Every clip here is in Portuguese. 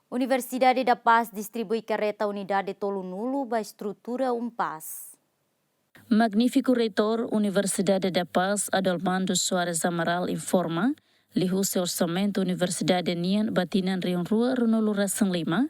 Universidade da Paz distribui carreta Unidade Tolunulu ba estrutura Paz. Magnífico reitor Universidade da Paz, Adalmando Soares Amaral, informa lihu seu orçamento Universidade Nian Batinan Rion Rua Runulu Ração Lima,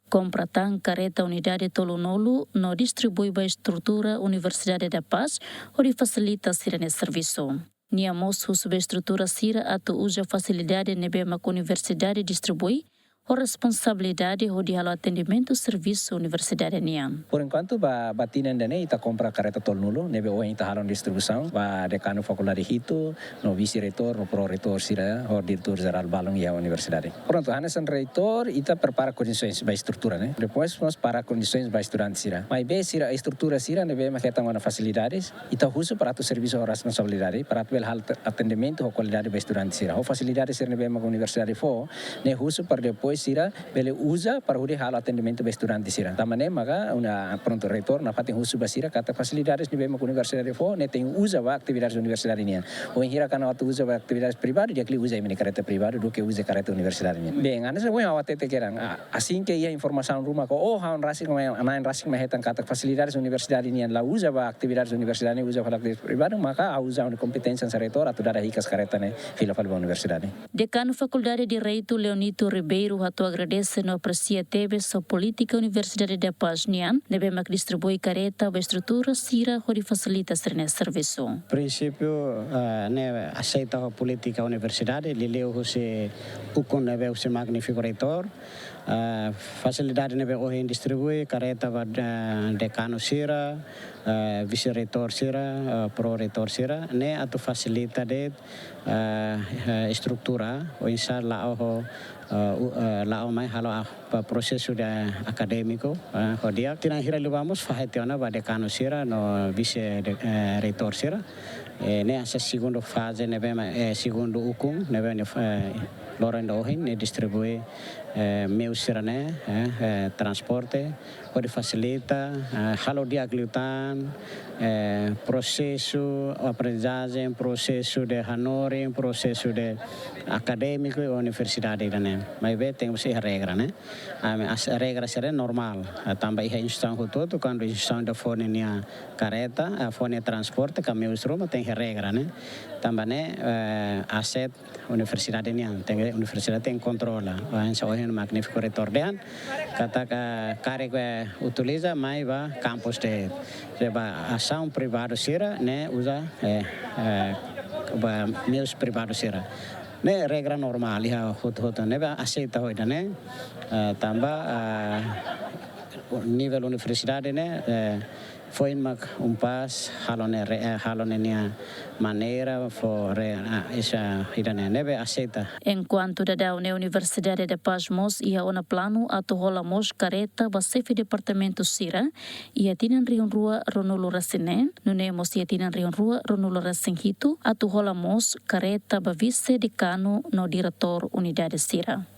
compra tang carreta Unidade Tolunulu no distribui ba estrutura Universidade da Paz onde facilita sirene serviço. Nia moço subestrutura sira atu usa facilidade nebema que Universidade distribui ou responsabilidade ou de atendimento serviço Universidade Nian. Por enquanto, Batinan dane ita compra carreta Tolunulu, nebe o ita halon distribuição, ba decano faculdade Hito, no vice-reitor, no pro-reitor sira, o diretor geral balong ya universidade. Pronto, hanesan reitor ita prepara condições ba estrutura, né? Depois nós para condições ba estudante sira. Mas be sira a estrutura sira nebe maketa ngona facilidades, ita uso para tu serviço ou responsabilidade, para tu atendimento ou qualidade ba estudante sira. O facilidade sira nebe mak universidade fo, ne uso para depois sira bele usa para o halo atendimento ba estudante sira. Tamane maka una pronto reitor na fatin uso ba sira kata facilidades nebe mak universidade fo, ne tem usa ba atividades universidade nian. O hira kana atu usa ba atividades privado, dia kli usa ini carreta privado do que usa carreta universidade nian. Bem, ana se bueno awate te kerang. Assim que ia informação rumah ko oh han rasing anain rasing mahetan kata facilidades universidade nian la usa ba atividades universidade usa para atividades privado, maka a usa una competência sa reitor atu dara hikas carreta ne fila fal ba universidade. Decano Faculdade de Direito Leonito Ribeiro atu agradece no aprecia teve sua política Universidade da Paz Nian, deve mak distribui careta ba estrutura sira onde facilita sirene serviço. Princípio, ne aceita a política universidade, lileu se ukon neve se magnífico reitor, facilidade neve ohin distribui careta ba decano sira, vice-reitor sira, pro-reitor sira, ne atu facilita de estrutura, o inshallah lao mai halo processo de acadêmico dia tinang hira lubamos fahetiona ba decano sira no vice reitor sira ne essa segundo fase ne bem segundo ukum ne bem Lorendo ohin ne distribui meu sira ne transporte pode facilita halo dia glutan processo aprendizagem processo de honoring processo de acadêmico universidade né mas bem tem você regra né as regras serão normal também a instituição todo quando a instituição da fone nia careta a fone transporte caminho roma tem regra né também né asset universidade nia tem universidade tem controla essa é um magnífico reitor dean kata carrega utiliza mais va campus de ação privado sira né usa meus privado sira ne regra normal ya hot ne ba aceita hoida ne tamba nível universidade né foi pas halone nia maneira for essa idane neve aceita. Enquanto da Universidade da Paz Mos ia ona plano atu rola mos careta ba sefe departamento sira ia tinan rion rua Ronulu Racine nune mos ia tinan rion rua Ronulu Racinhito atu rola mos careta ba vice decano no diretor unidade sira.